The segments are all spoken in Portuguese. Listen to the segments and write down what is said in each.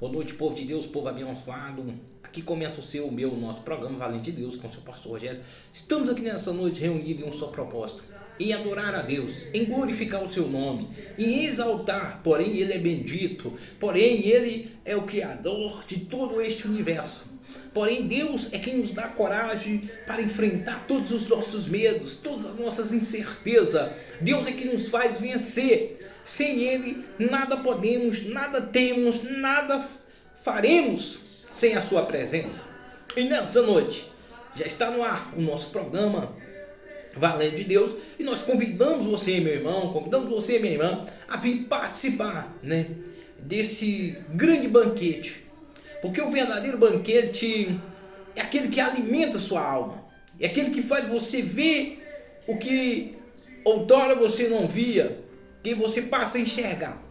Boa noite, povo de Deus, povo abençoado. Aqui começa o meu, nosso programa Valente de Deus com o seu pastor Rogério. Estamos aqui nessa noite reunidos em um só propósito: em adorar a Deus, em glorificar o seu nome, em exaltar. Porém, Ele é bendito, porém, Ele é o Criador de todo este universo. Porém, Deus é quem nos dá coragem para enfrentar todos os nossos medos, todas as nossas incertezas. Deus é quem nos faz vencer. Sem Ele, nada podemos, nada temos, nada faremos sem a sua presença. E nessa noite, já está no ar o nosso programa Valente de Deus. E nós convidamos você, meu irmão, convidamos você, minha irmã, a vir participar, desse grande banquete. Porque o verdadeiro banquete é aquele que alimenta a sua alma. É aquele que faz você ver o que outrora você não via, que você passa a enxergar.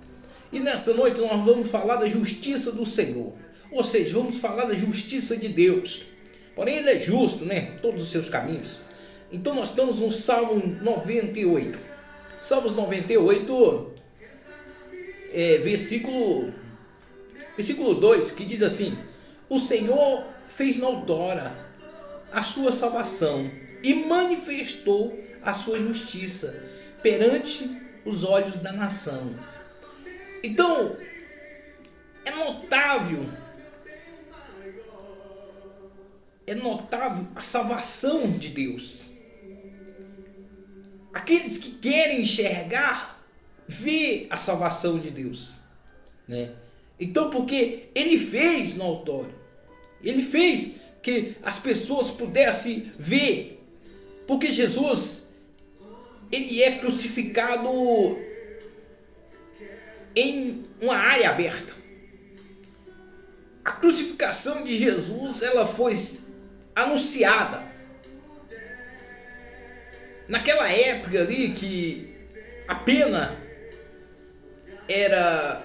E nessa noite nós vamos falar da justiça do Senhor. Ou seja, vamos falar da justiça de Deus. Porém, Ele é justo, todos os seus caminhos. Então nós estamos no Salmo 98. Salmos 98, versículo 2, que diz assim: o Senhor fez notória a sua salvação e manifestou a sua justiça perante os olhos da nação. Então, é notável a salvação de Deus. Aqueles que querem enxergar, vê a salvação de Deus, Então, porque Ele fez notório, Ele fez que as pessoas pudessem ver, porque Jesus, Ele é crucificado em uma área aberta. A crucificação de Jesus, ela foi anunciada naquela época ali, que a pena era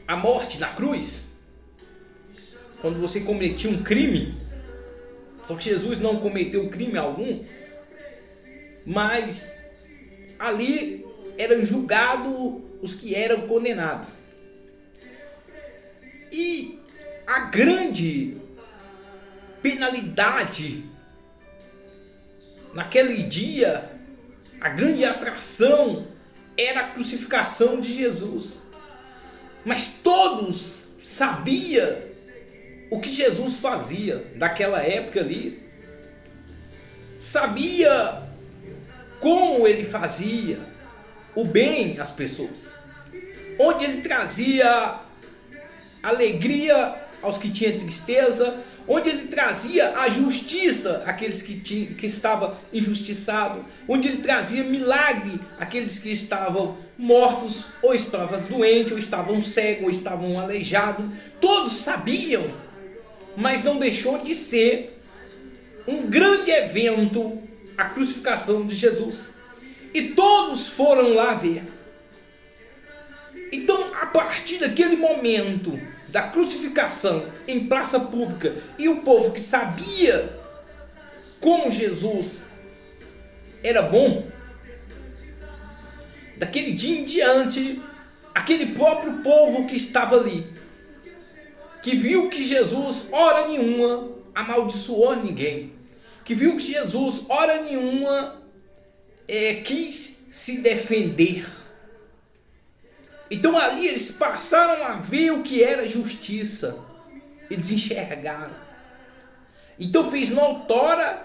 a morte na cruz, quando você cometia um crime. Só que Jesus não cometeu crime algum, mas ali eram julgados os que eram condenados. E a grande penalidade naquele dia, a grande atração, era a crucificação de Jesus. Mas todos sabiam o que Jesus fazia daquela época ali. Sabia como Ele fazia o bem às pessoas, onde Ele trazia alegria aos que tinham tristeza, onde Ele trazia a justiça àqueles que estavam injustiçados, onde Ele trazia milagre àqueles que estavam mortos, ou estavam doentes, ou estavam cegos, ou estavam aleijados. Todos sabiam, mas não deixou de ser um grande evento a crucificação de Jesus. E todos foram lá ver. Então, a partir daquele momento da crucificação em praça pública, e o povo que sabia como Jesus era bom, daquele dia em diante, aquele próprio povo que estava ali, que viu que Jesus, hora nenhuma, amaldiçoou ninguém, que viu que Jesus, hora nenhuma, quis se defender. Então ali eles passaram a ver o que era justiça. Eles enxergaram. Então fez notória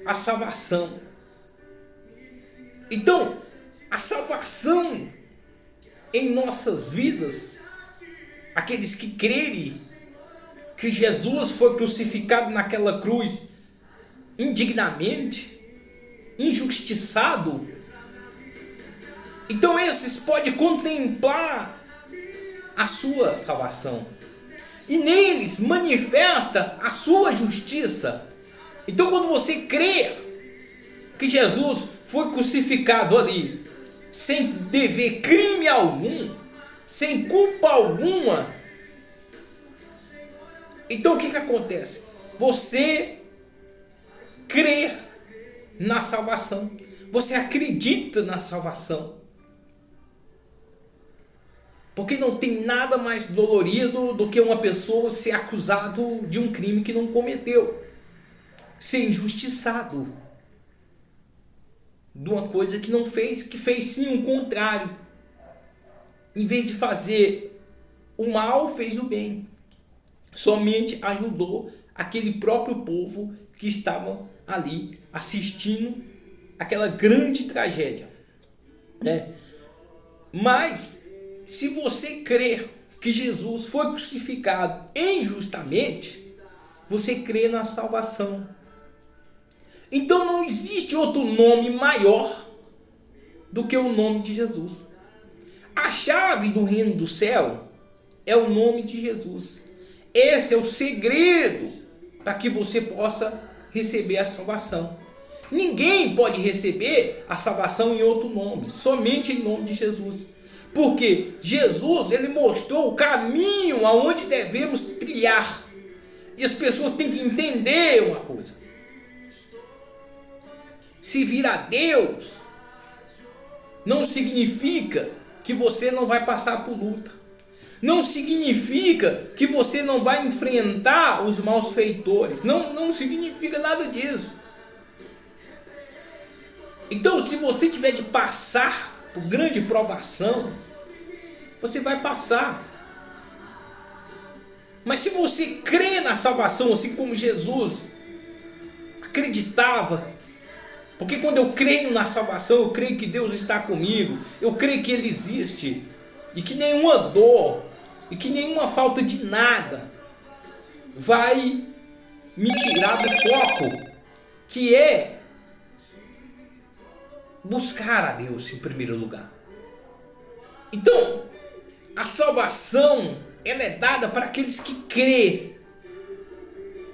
a salvação. Então, a salvação em nossas vidas, aqueles que crerem que Jesus foi crucificado naquela cruz indignamente, injustiçado, então esses podem contemplar a sua salvação, e neles manifesta a sua justiça. Então, quando você crê que Jesus foi crucificado ali, sem dever crime algum, sem culpa alguma, então o que acontece? Você crê na salvação, você acredita na salvação. Porque não tem nada mais dolorido do que uma pessoa ser acusado de um crime que não cometeu. Ser injustiçado de uma coisa que não fez, que fez sim o contrário. Em vez de fazer o mal, fez o bem. Somente ajudou aquele próprio povo que estava ali assistindo aquela grande tragédia, né? Mas se você crer que Jesus foi crucificado injustamente, você crê na salvação. Então não existe outro nome maior do que o nome de Jesus. A chave do reino do céu é o nome de Jesus. Esse é o segredo para que você possa receber a salvação. Ninguém pode receber a salvação em outro nome, somente em nome de Jesus. Porque Jesus, ele mostrou o caminho aonde devemos trilhar. E as pessoas têm que entender uma coisa. Se vir a Deus não significa que você não vai passar por luta. Não significa que você não vai enfrentar os malfeitores. Não significa nada disso. Então, se você tiver de passar por grande provação, você vai passar. Mas se você crê na salvação, assim como Jesus acreditava, porque quando eu creio na salvação, eu creio que Deus está comigo, eu creio que Ele existe, e que nenhuma dor, e que nenhuma falta de nada vai me tirar do foco, que é buscar a Deus em primeiro lugar. Então, a salvação, ela é dada para aqueles que crêem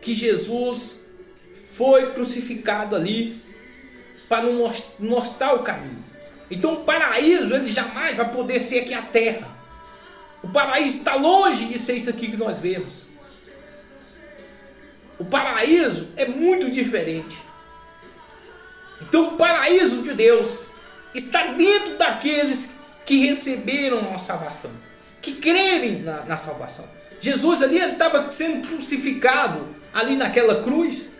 que Jesus foi crucificado ali para nos mostrar o caminho. Então o paraíso, ele jamais vai poder ser aqui a terra. O paraíso está longe de ser isso aqui que nós vemos. O paraíso é muito diferente. Então o paraíso de Deus está dentro daqueles que receberam a salvação, que crerem na salvação. Jesus ali, ele estava sendo crucificado ali naquela cruz.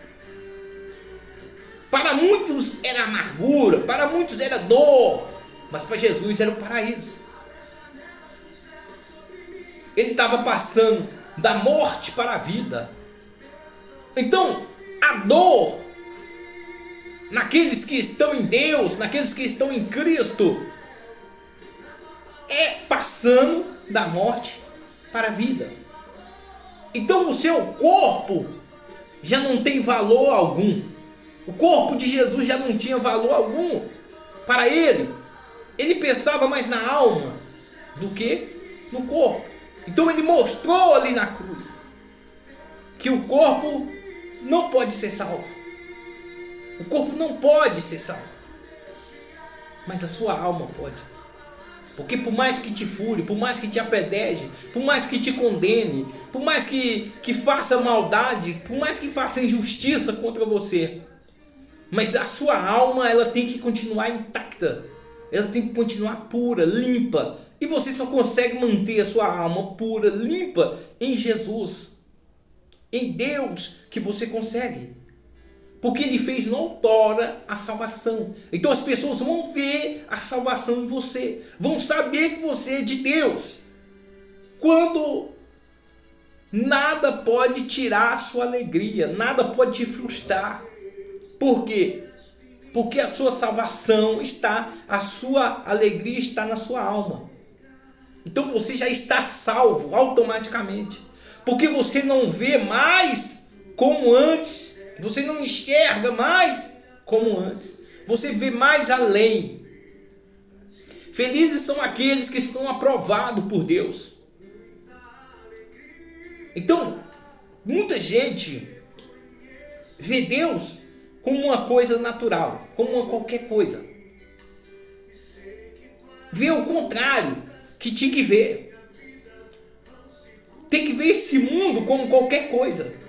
Para muitos era amargura, para muitos era dor, mas para Jesus era o paraíso. Ele estava passando da morte para a vida. Então, a dor naqueles que estão em Deus, naqueles que estão em Cristo, é passando da morte para a vida. Então o seu corpo já não tem valor algum. O corpo de Jesus já não tinha valor algum para ele. Ele pensava mais na alma do que no corpo. Então ele mostrou ali na cruz que o corpo não pode ser salvo. O corpo não pode ser salvo, mas a sua alma pode. Porque por mais que te fure, por mais que te apedreje, por mais que te condene, por mais que faça maldade, por mais que faça injustiça contra você, mas a sua alma, ela tem que continuar intacta. Ela tem que continuar pura, limpa. E você só consegue manter a sua alma pura, limpa em Jesus. Em Deus que você consegue. Porque Ele fez outrora a salvação. Então as pessoas vão ver a salvação em você. Vão saber que você é de Deus. Quando nada pode tirar a sua alegria. Nada pode te frustrar. Por quê? Porque a sua salvação está, a sua alegria está na sua alma. Então você já está salvo automaticamente. Porque você não vê mais como antes. Você não enxerga mais como antes. Você vê mais além. Felizes são aqueles que estão aprovados por Deus. Então, muita gente vê Deus como uma coisa natural, como uma qualquer coisa. Vê o contrário que tinha que ver. Tem que ver esse mundo como qualquer coisa.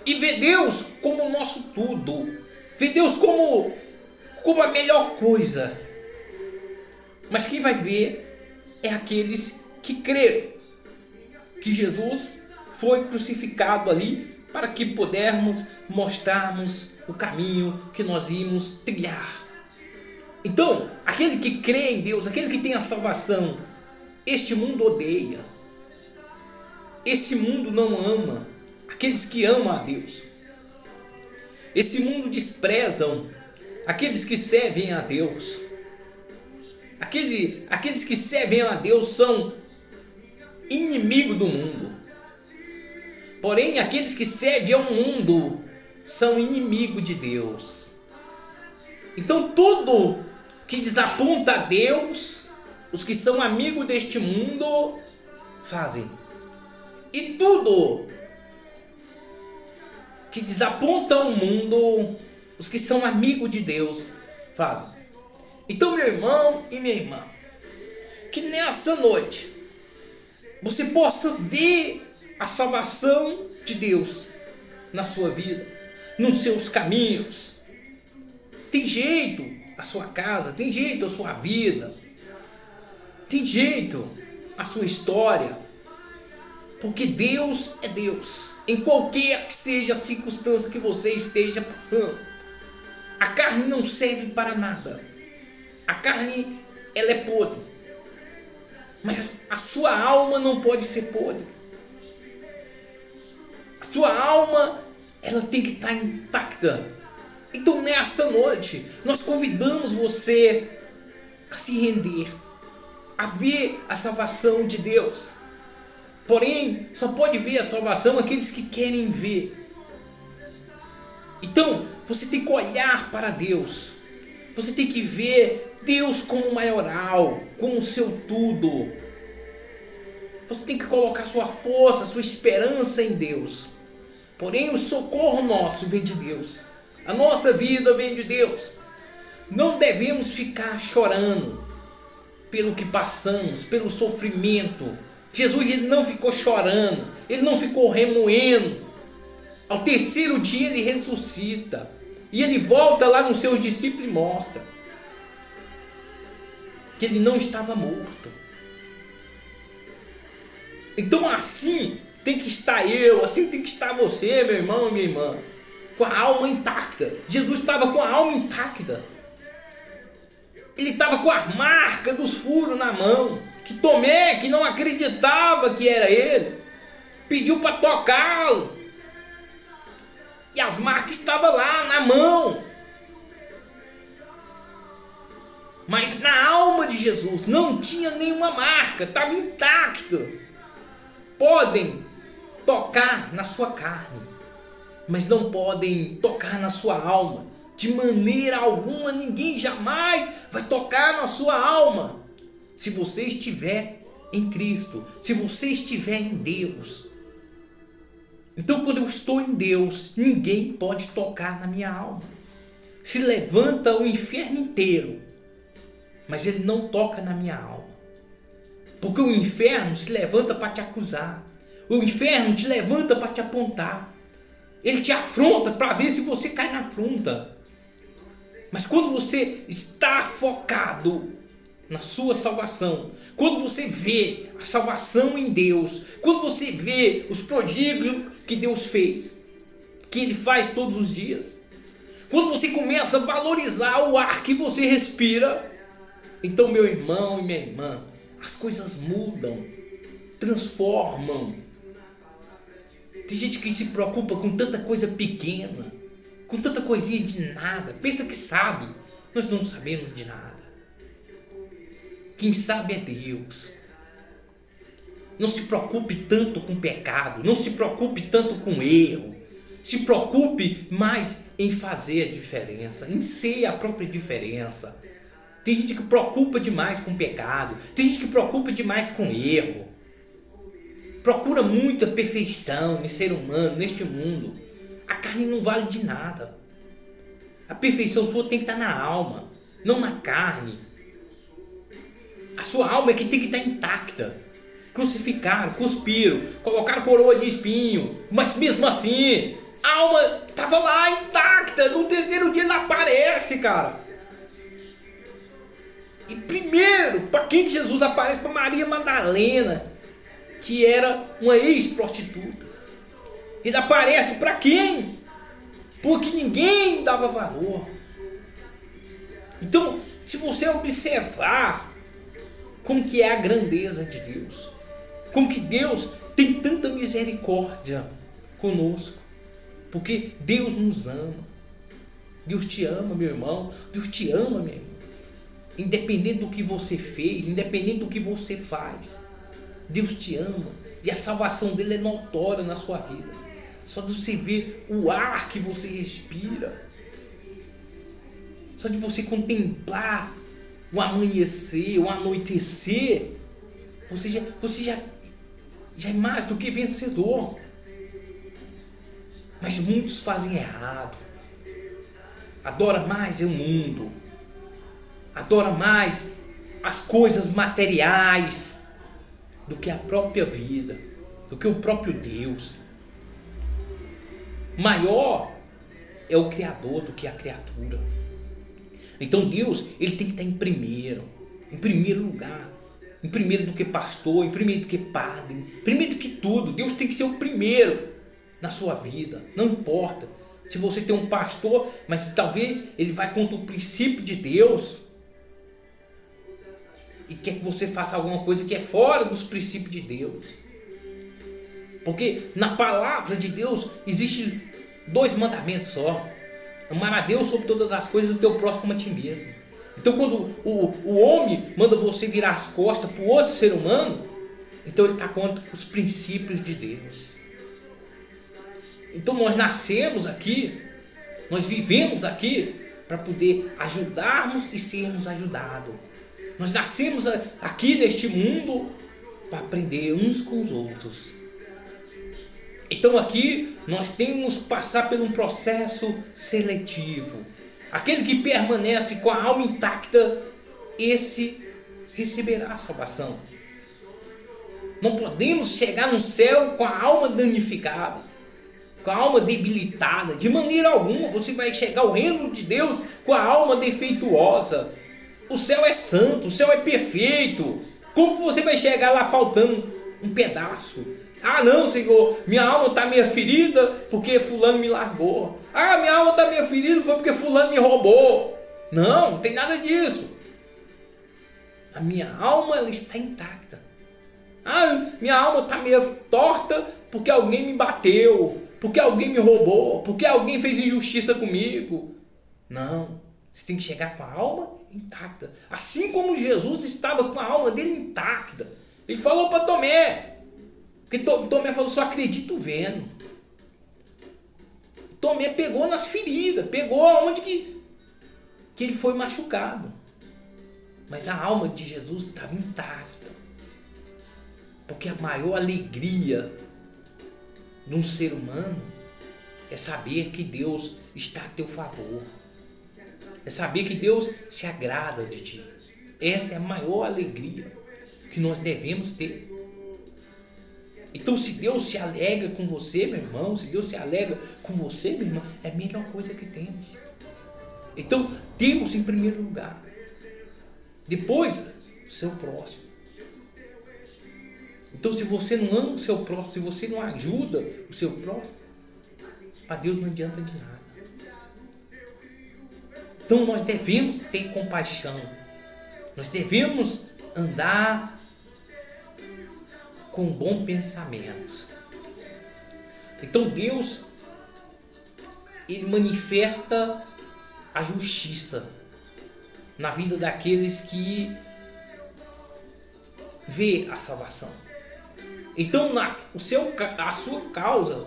E ver Deus como o nosso tudo. Ver Deus como a melhor coisa. Mas quem vai ver é aqueles que creram que Jesus foi crucificado ali para que pudermos mostrarmos o caminho que nós íamos trilhar. Então, aquele que crê em Deus, aquele que tem a salvação, este mundo odeia. Esse mundo não ama aqueles que amam a Deus. Esse mundo desprezam aqueles que servem a Deus. Aqueles que servem a Deus são inimigos do mundo. Porém, aqueles que servem ao mundo são inimigos de Deus. Então, tudo que desaponta a Deus, os que são amigos deste mundo fazem. E tudo que desaponta o mundo, os que são amigos de Deus fazem. Então, meu irmão e minha irmã, que nessa noite você possa ver a salvação de Deus na sua vida, nos seus caminhos. Tem jeito a sua casa, tem jeito a sua vida, tem jeito a sua história, porque Deus é Deus, em qualquer que seja a circunstância que você esteja passando. A carne não serve para nada, a carne ela é podre, mas a sua alma não pode ser podre. A sua alma ela tem que estar intacta. Então nesta noite nós convidamos você a se render, a ver a salvação de Deus. Porém, só pode ver a salvação aqueles que querem ver. Então, você tem que olhar para Deus. Você tem que ver Deus como o maioral, como o seu tudo. Você tem que colocar sua força, sua esperança em Deus. Porém, o socorro nosso vem de Deus. A nossa vida vem de Deus. Não devemos ficar chorando pelo que passamos, pelo sofrimento. Jesus ele não ficou chorando, ele não ficou remoendo. Ao terceiro dia ele ressuscita. E ele volta lá nos seus discípulos e mostra que ele não estava morto. Então assim tem que estar eu, assim tem que estar você, meu irmão e minha irmã, com a alma intacta. Jesus estava com a alma intacta. Ele estava com a marca dos furos na mão. Que Tomé, que não acreditava que era ele, pediu para tocá-lo. E as marcas estavam lá na mão. Mas na alma de Jesus não tinha nenhuma marca, estava intacto. Podem tocar na sua carne, mas não podem tocar na sua alma. De maneira alguma, ninguém jamais vai tocar na sua alma. Se você estiver em Cristo, se você estiver em Deus. Então, quando eu estou em Deus, ninguém pode tocar na minha alma. Se levanta o inferno inteiro, mas ele não toca na minha alma. Porque o inferno se levanta para te acusar. O inferno te levanta para te apontar. Ele te afronta para ver se você cai na afronta. Mas quando você está focado na sua salvação, quando você vê a salvação em Deus, quando você vê os prodígios que Deus fez, que Ele faz todos os dias, quando você começa a valorizar o ar que você respira, então, meu irmão e minha irmã, as coisas mudam, transformam. Tem gente que se preocupa com tanta coisa pequena, com tanta coisinha de nada, pensa que sabe. Nós não sabemos de nada. Quem sabe é Deus. Não se preocupe tanto com pecado, não se preocupe tanto com erro. Se preocupe mais em fazer a diferença, em ser a própria diferença. Tem gente que preocupa demais com pecado, tem gente que preocupa demais com erro. Procura muita perfeição em ser humano, neste mundo. A carne não vale de nada. A perfeição sua tem que estar na alma, não na carne. A sua alma é que tem que estar intacta. Crucificaram, cuspiram, colocaram coroa de espinho, mas mesmo assim, a alma estava lá intacta. No terceiro dia ela aparece, cara. E primeiro, para quem que Jesus aparece? Para Maria Madalena, que era uma ex-prostituta. Ele aparece para quem? Porque ninguém dava valor. Então, se você observar como que é a grandeza de Deus, como que Deus tem tanta misericórdia conosco, porque Deus nos ama. Deus te ama, meu irmão. Deus te ama, minha irmã. Independente do que você fez, independente do que você faz, Deus te ama. E a salvação dele é notória na sua vida. Só de você ver o ar que você respira, só de você contemplar o amanhecer, o anoitecer, você já é mais do que vencedor. Mas muitos fazem errado. Adora mais o mundo. Adora mais as coisas materiais do que a própria vida, do que o próprio Deus. Maior é o Criador do que a criatura. Então Deus, ele tem que estar em primeiro lugar. Em primeiro do que pastor, em primeiro do que padre, em primeiro do que tudo. Deus tem que ser o primeiro na sua vida. Não importa se você tem um pastor, mas talvez ele vai contra o princípio de Deus e quer que você faça alguma coisa que é fora dos princípios de Deus. Porque na palavra de Deus existe 2 mandamentos só: amar a Deus sobre todas as coisas e o teu próximo a ti mesmo. Então quando o homem manda você virar as costas para o outro ser humano, então ele está contra os princípios de Deus. Então nós nascemos aqui, nós vivemos aqui para poder ajudarmos e sermos ajudados. Nós nascemos aqui neste mundo para aprender uns com os outros. Então aqui nós temos que passar por um processo seletivo. Aquele que permanece com a alma intacta, esse receberá a salvação. Não podemos chegar no céu com a alma danificada, com a alma debilitada. De maneira alguma você vai chegar ao reino de Deus com a alma defeituosa. O céu é santo, o céu é perfeito. Como você vai chegar lá faltando um pedaço? Ah não, Senhor, minha alma está meio ferida porque fulano me largou. Ah, minha alma está meio ferida foi porque fulano me roubou. Não tem nada disso. A minha alma, ela está intacta. Ah, minha alma está meio torta porque alguém me bateu, porque alguém me roubou, porque alguém fez injustiça comigo. Não, você tem que chegar com a alma intacta. Assim como Jesus estava com a alma dele intacta. Ele falou para Tomé, porque Tomé falou, só acredito vendo. Tomé pegou nas feridas, pegou onde que ele foi machucado. Mas a alma de Jesus estava intacta. Porque a maior alegria de um ser humano é saber que Deus está a teu favor. É saber que Deus se agrada de ti. Essa é a maior alegria que nós devemos ter. Então se Deus se alegra com você, meu irmão, se Deus se alegra com você, meu irmão, é a melhor coisa que temos. Então Deus em primeiro lugar. Depois, o seu próximo. Então se você não ama o seu próximo, se você não ajuda o seu próximo, a Deus não adianta de nada. Então nós devemos ter compaixão. Nós devemos andar com bom pensamento. Então Deus, ele manifesta a justiça na vida daqueles que vê a salvação. Então a sua causa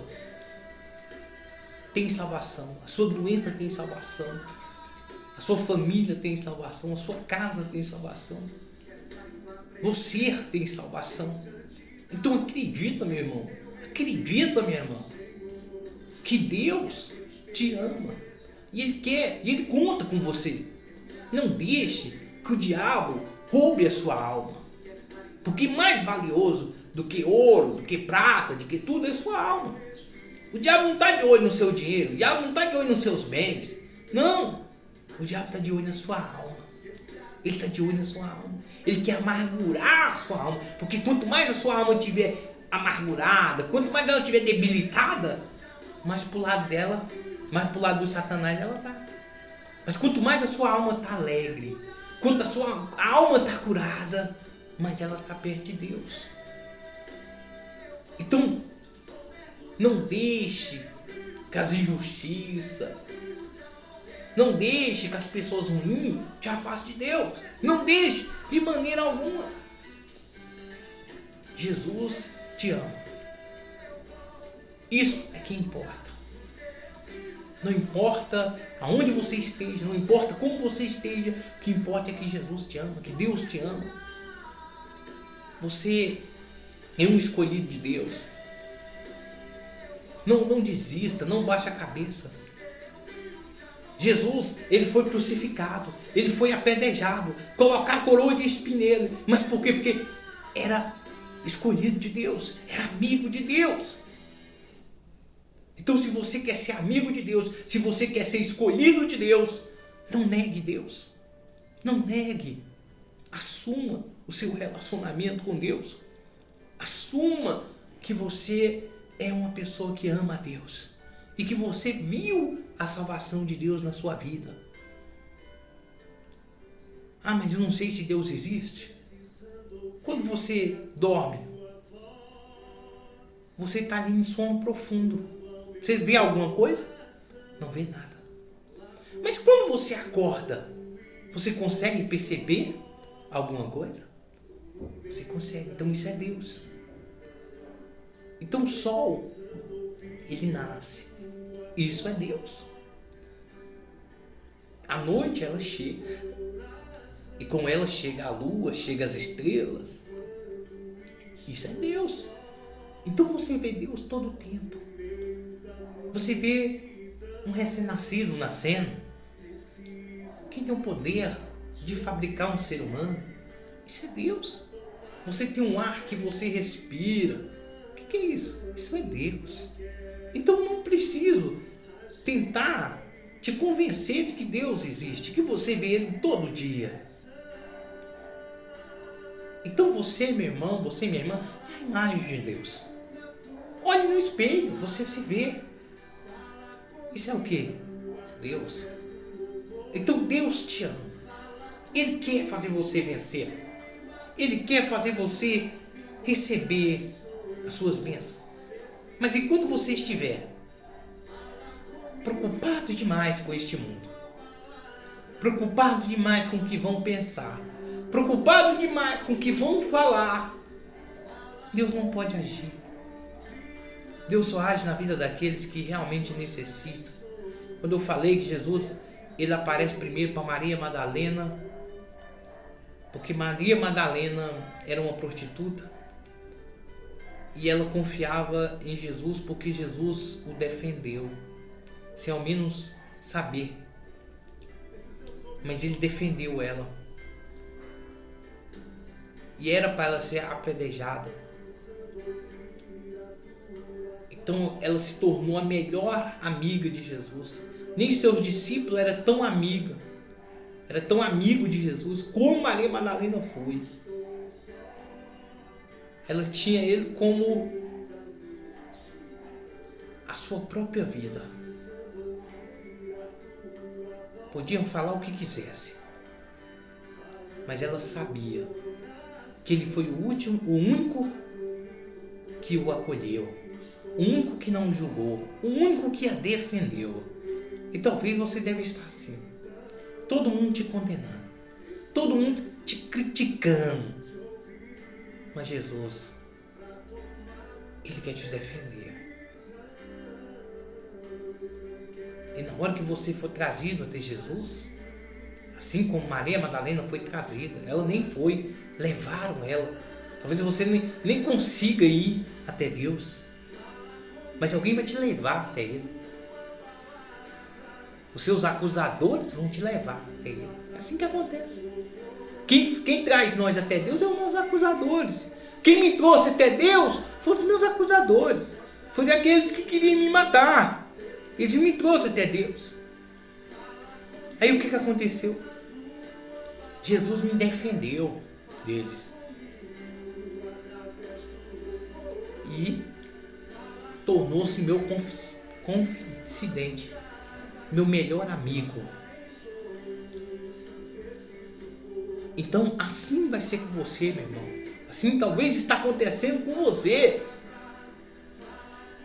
tem salvação, a sua doença tem salvação, a sua família tem salvação, a sua casa tem salvação, você tem salvação. Então acredita, meu irmão, acredita, minha irmã, que Deus te ama e Ele quer, e Ele conta com você. Não deixe que o diabo roube a sua alma, porque mais valioso do que ouro, do que prata, de que tudo é sua alma. O diabo não está de olho no seu dinheiro, o diabo não está de olho nos seus bens, não, o diabo está de olho na sua alma. Ele está de olho na sua alma. Ele quer amargurar a sua alma. Porque quanto mais a sua alma estiver amargurada, quanto mais ela estiver debilitada, mais pro lado dela, mais pro lado do Satanás ela tá. Mas quanto mais a sua alma está alegre, quanto a sua alma está curada, mais ela está perto de Deus. Então, não deixe que as injustiças, não deixe que as pessoas ruins te afastem de Deus. Não deixe de maneira alguma. Jesus te ama. Isso é que importa. Não importa aonde você esteja, não importa como você esteja, o que importa é que Jesus te ama, que Deus te ama. Você é um escolhido de Deus. Não desista, não baixe a cabeça. Jesus, ele foi crucificado, ele foi apedrejado, colocar coroa de espinho nele. Mas por quê? Porque era escolhido de Deus, era amigo de Deus. Então, se você quer ser amigo de Deus, se você quer ser escolhido de Deus, não negue Deus. Não negue. Assuma o seu relacionamento com Deus. Assuma que você é uma pessoa que ama a Deus e que você viu a salvação de Deus na sua vida. Ah, mas eu não sei se Deus existe. Quando você dorme, você está ali em sono profundo. Você vê alguma coisa? Não vê nada. Mas quando você acorda, você consegue perceber alguma coisa? Você consegue. Então isso é Deus. Então o sol, ele nasce. Isso é Deus. A noite ela chega. E com ela chega a lua, chega as estrelas. Isso é Deus. Então você vê Deus todo o tempo. Você vê um recém-nascido nascendo. Quem tem o poder de fabricar um ser humano? Isso é Deus. Você tem um ar que você respira. O que é isso? Isso é Deus. Então não preciso tentar te convencer de que Deus existe, que você vê Ele todo dia. Então você, meu irmão, você, minha irmã, é a imagem de Deus. Olhe no espelho, você se vê. Isso é o quê? Deus. Então Deus te ama. Ele quer fazer você vencer. Ele quer fazer você receber as suas bênçãos. Mas enquanto você estiver preocupado demais com este mundo, preocupado demais com o que vão pensar, preocupado demais com o que vão falar, Deus não pode agir. Deus só age na vida daqueles que realmente necessitam. Quando eu falei que Jesus, ele aparece primeiro para Maria Madalena, porque Maria Madalena era uma prostituta e ela confiava em Jesus porque Jesus o defendeu, sem ao menos saber. Mas ele defendeu ela. E era para ela ser apedrejada. Então ela se tornou a melhor amiga de Jesus. Nem seus discípulos eram tão amiga. Era tão amigo de Jesus como Maria Madalena foi. Ela tinha ele como a sua própria vida. Podiam falar o que quisesse, mas ela sabia que ele foi o único que o acolheu, o único que não julgou, o único que a defendeu. E talvez você deve estar assim, todo mundo te condenando, todo mundo te criticando, mas Jesus, ele quer te defender. E na hora que você for trazido até Jesus, assim como Maria Madalena foi trazida, ela nem foi, levaram ela. Talvez você nem consiga ir até Deus, mas alguém vai te levar até Ele. Os seus acusadores vão te levar até Ele. É assim que acontece. Quem traz nós até Deus é os nossos acusadores. Quem me trouxe até Deus foram os meus acusadores. Foram aqueles que queriam me matar. Eles me trouxeram até Deus. Aí o que aconteceu? Jesus me defendeu deles. E tornou-se meu confidente, meu melhor amigo. Então assim vai ser com você, meu irmão. Assim talvez está acontecendo com você.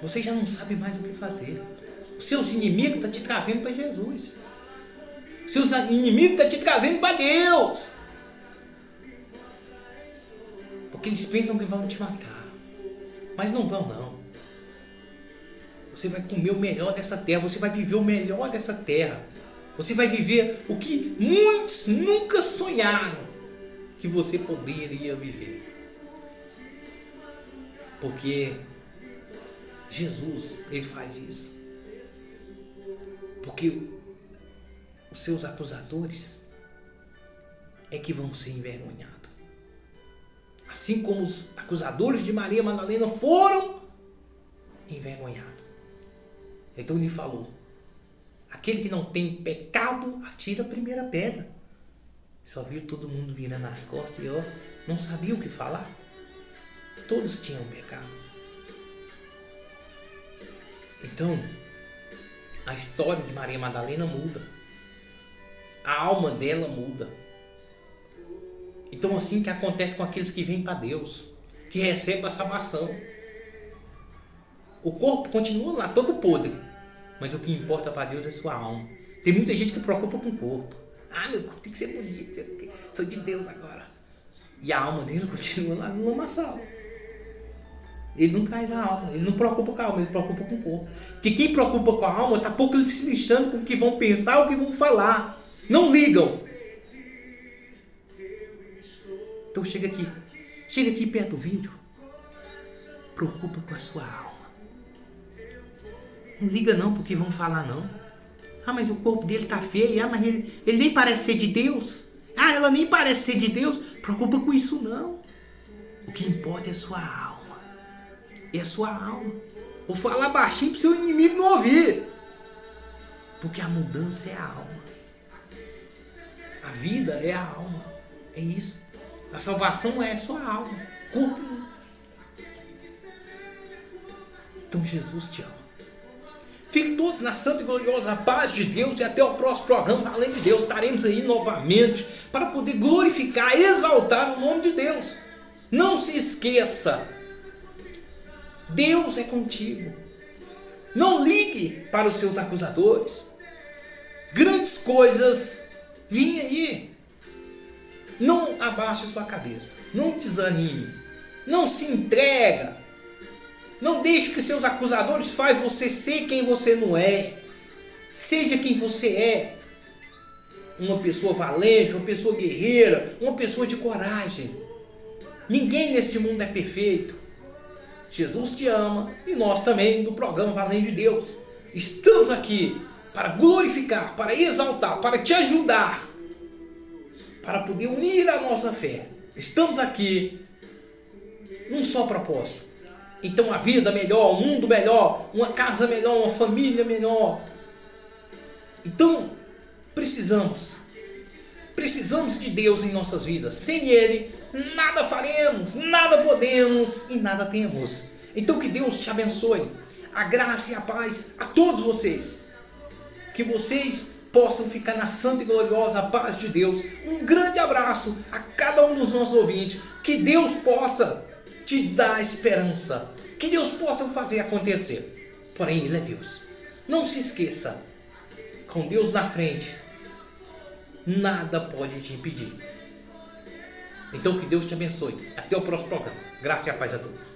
Você já não sabe mais o que fazer. Os seus inimigos estão te trazendo para Jesus. Os seus inimigos estão te trazendo para Deus. Porque eles pensam que vão te matar. Mas não vão, não. Você vai comer o melhor dessa terra. Você vai viver o melhor dessa terra. Você vai viver o que muitos nunca sonharam que você poderia viver. Porque Jesus, ele faz isso. Porque os seus acusadores é que vão ser envergonhados. Assim como os acusadores de Maria Madalena foram envergonhados. Então ele falou: aquele que não tem pecado, atira a primeira pedra. Só viu todo mundo virando as costas e eu não sabia o que falar. Todos tinham pecado. Então, a história de Maria Madalena muda. A alma dela muda. Então assim que acontece com aqueles que vêm para Deus, que recebem a salvação. O corpo continua lá todo podre, mas o que importa para Deus é sua alma. Tem muita gente que preocupa com o corpo. Ah, meu corpo tem que ser bonito, sou de Deus agora. E a alma dele continua lá no lamaçal. Ele não traz a alma, ele não preocupa com a alma, ele preocupa com o corpo. Porque quem preocupa com a alma está pouco se lixando com o que vão pensar, o que vão falar. Não ligam. Então chega aqui perto do vídeo. Preocupa com a sua alma. Não liga não porque vão falar não. Ah, mas o corpo dele tá feio. Ah, mas ele nem parece ser de Deus. Ah, ela nem parece ser de Deus. Preocupa com isso não. O que importa é a sua alma. É a sua alma. Vou falar baixinho pro seu inimigo não ouvir. Porque a mudança é a alma. A vida é a alma. É isso. A salvação é a sua alma. Corpo não. Então Jesus te ama. Fiquem todos na santa e gloriosa paz de Deus e até o próximo programa. Além de Deus, estaremos aí novamente para poder glorificar e exaltar o nome de Deus. Não se esqueça, Deus é contigo. Não ligue para os seus acusadores. Grandes coisas vêm aí. Não abaixe sua cabeça. Não desanime. Não se entrega. Não deixe que seus acusadores façam você ser quem você não é. Seja quem você é. Uma pessoa valente, uma pessoa guerreira, uma pessoa de coragem. Ninguém neste mundo é perfeito. Jesus te ama e nós também do programa Valente de Deus. Estamos aqui para glorificar, para exaltar, para te ajudar, para poder unir a nossa fé. Estamos aqui num só propósito. Então a vida melhor, o mundo melhor, uma casa melhor, uma família melhor. Então precisamos de Deus em nossas vidas. Sem Ele nada faremos, nada podemos e nada temos. Então que Deus te abençoe. A graça e a paz a todos vocês. Que vocês possam ficar na santa e gloriosa paz de Deus. Um grande abraço a cada um dos nossos ouvintes. Que Deus possa te dar esperança. Que Deus possa fazer acontecer. Porém, Ele é Deus. Não se esqueça. Com Deus na frente, nada pode te impedir. Então que Deus te abençoe. Até o próximo programa. Graça e a paz a todos.